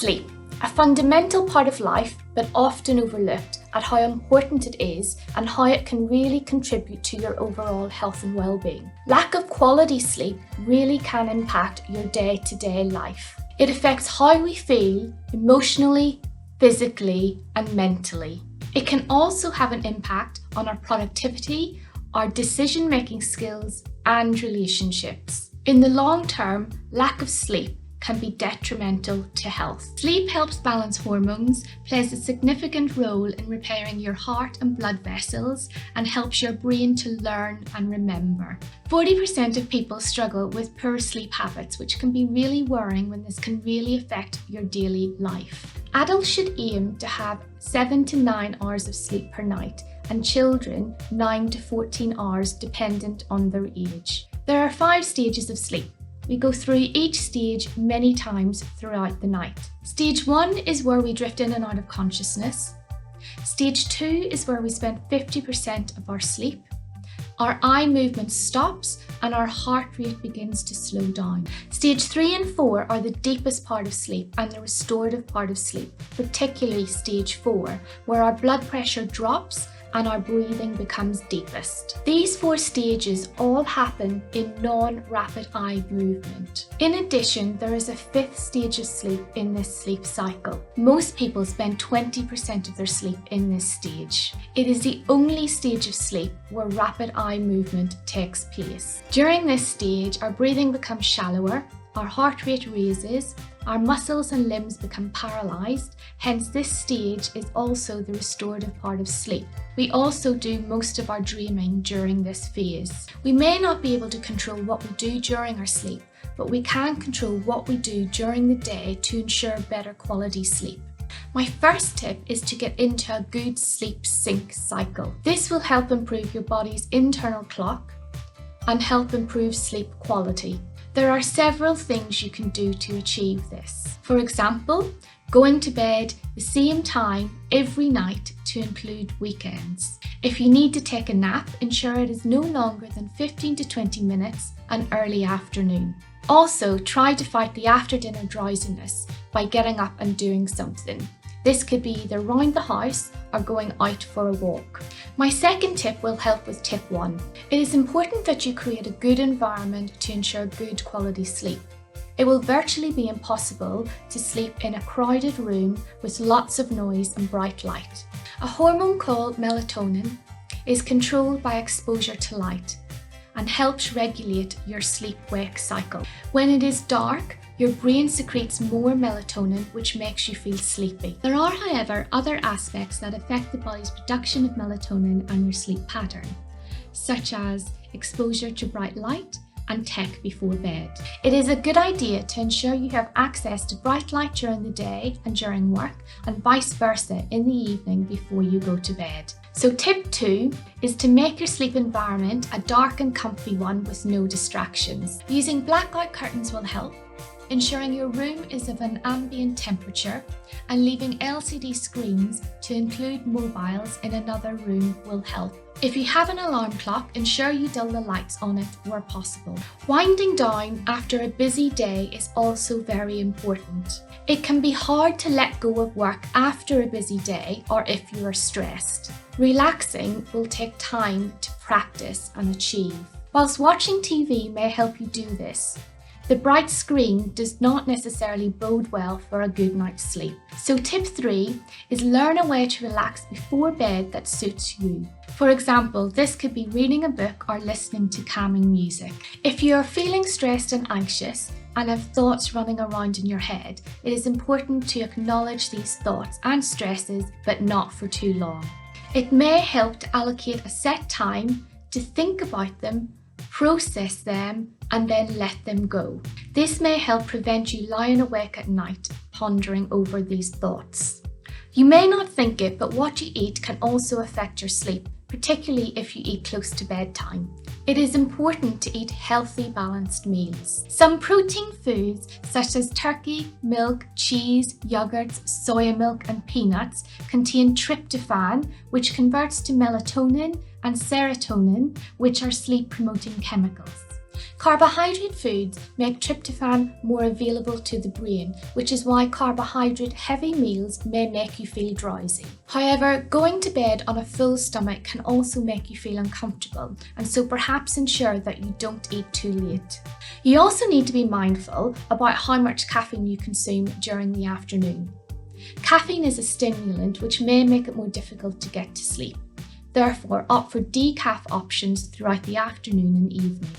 Sleep, a fundamental part of life, but often overlooked at how important it is and how it can really contribute to your overall health and well-being. Lack of quality sleep really can impact your day-to-day life. It affects how we feel emotionally, physically, and mentally. It can also have an impact on our productivity, our decision-making skills, and relationships. In the long term, lack of sleep can be detrimental to health. Sleep helps balance hormones, plays a significant role in repairing your heart and blood vessels, and helps your brain to learn and remember. 40% of people struggle with poor sleep habits, which can be really worrying when this can really affect your daily life. Adults should aim to have 7 to 9 hours of sleep per night, and children 9 to 14 hours dependent on their age. There are 5 stages of sleep. We go through each stage many times throughout the night. Stage 1 is where we drift in and out of consciousness. Stage 2 is where we spend 50% of our sleep. Our eye movement stops and our heart rate begins to slow down. Stage 3 and 4 are the deepest part of sleep and the restorative part of sleep, particularly stage 4, where our blood pressure drops and our breathing becomes deepest. These 4 stages all happen in non-rapid eye movement. In addition, there is a 5th stage of sleep in this sleep cycle. Most people spend 20% of their sleep in this stage. It is the only stage of sleep where rapid eye movement takes place. During this stage, our breathing becomes shallower, our heart rate raises, our muscles and limbs become paralysed, hence this stage is also the restorative part of sleep. We also do most of our dreaming during this phase. We may not be able to control what we do during our sleep, but we can control what we do during the day to ensure better quality sleep. My first tip is to get into a good sleep sync cycle. This will help improve your body's internal clock and help improve sleep quality. There are several things you can do to achieve this. For example, going to bed the same time every night to include weekends. If you need to take a nap, ensure it is no longer than 15 to 20 minutes and early afternoon. Also, try to fight the after-dinner drowsiness by getting up and doing something. This could be either round the house or going out for a walk. My second tip will help with tip 1. It is important that you create a good environment to ensure good quality sleep. It will virtually be impossible to sleep in a crowded room with lots of noise and bright light. A hormone called melatonin is controlled by exposure to light and helps regulate your sleep-wake cycle. When it is dark, your brain secretes more melatonin, which makes you feel sleepy. There are, however, other aspects that affect the body's production of melatonin and your sleep pattern, such as exposure to bright light and tech before bed. It is a good idea to ensure you have access to bright light during the day and during work, and vice versa in the evening before you go to bed. So tip 2 is to make your sleep environment a dark and comfy one with no distractions. Using blackout curtains will help. Ensuring your room is of an ambient temperature and leaving LCD screens to include mobiles in another room will help. If you have an alarm clock, ensure you dull the lights on it where possible. Winding down after a busy day is also very important. It can be hard to let go of work after a busy day or if you are stressed. Relaxing will take time to practice and achieve. Whilst watching TV may help you do this, the bright screen does not necessarily bode well for a good night's sleep. So tip 3 is learn a way to relax before bed that suits you. For example, this could be reading a book or listening to calming music. If you are feeling stressed and anxious and have thoughts running around in your head, it is important to acknowledge these thoughts and stresses, but not for too long. It may help to allocate a set time to think about them, process them, and then let them go. This may help prevent you lying awake at night, pondering over these thoughts. You may not think it, but what you eat can also affect your sleep, particularly if you eat close to bedtime. It is important to eat healthy, balanced meals. Some protein foods, such as turkey, milk, cheese, yogurts, soya milk, and peanuts, contain tryptophan, which converts to melatonin, and serotonin, which are sleep-promoting chemicals. Carbohydrate foods make tryptophan more available to the brain, which is why carbohydrate-heavy meals may make you feel drowsy. However, going to bed on a full stomach can also make you feel uncomfortable, and so perhaps ensure that you don't eat too late. You also need to be mindful about how much caffeine you consume during the afternoon. Caffeine is a stimulant which may make it more difficult to get to sleep. Therefore, opt for decaf options throughout the afternoon and evening.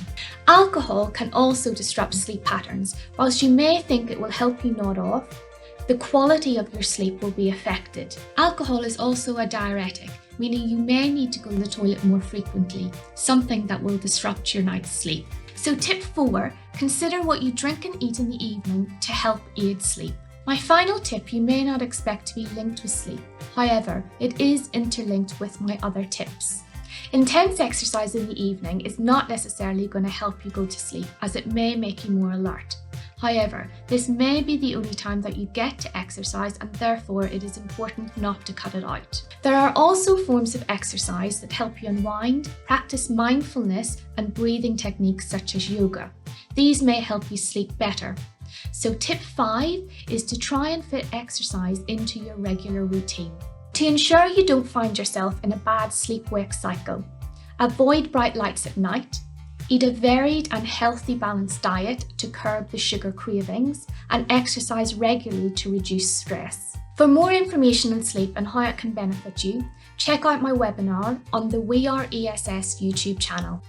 Alcohol can also disrupt sleep patterns. Whilst you may think it will help you nod off, the quality of your sleep will be affected. Alcohol is also a diuretic, meaning you may need to go to the toilet more frequently, something that will disrupt your night's sleep. So tip 4, consider what you drink and eat in the evening to help aid sleep. My final tip you may not expect to be linked with sleep. However, it is interlinked with my other tips. Intense exercise in the evening is not necessarily going to help you go to sleep, as it may make you more alert. However, this may be the only time that you get to exercise, and therefore it is important not to cut it out. There are also forms of exercise that help you unwind, practice mindfulness and breathing techniques such as yoga. These may help you sleep better. So tip 5 is to try and fit exercise into your regular routine. To ensure you don't find yourself in a bad sleep-wake cycle, avoid bright lights at night, eat a varied and healthy balanced diet to curb the sugar cravings, and exercise regularly to reduce stress. For more information on sleep and how it can benefit you, check out my webinar on the We Are ESS YouTube channel.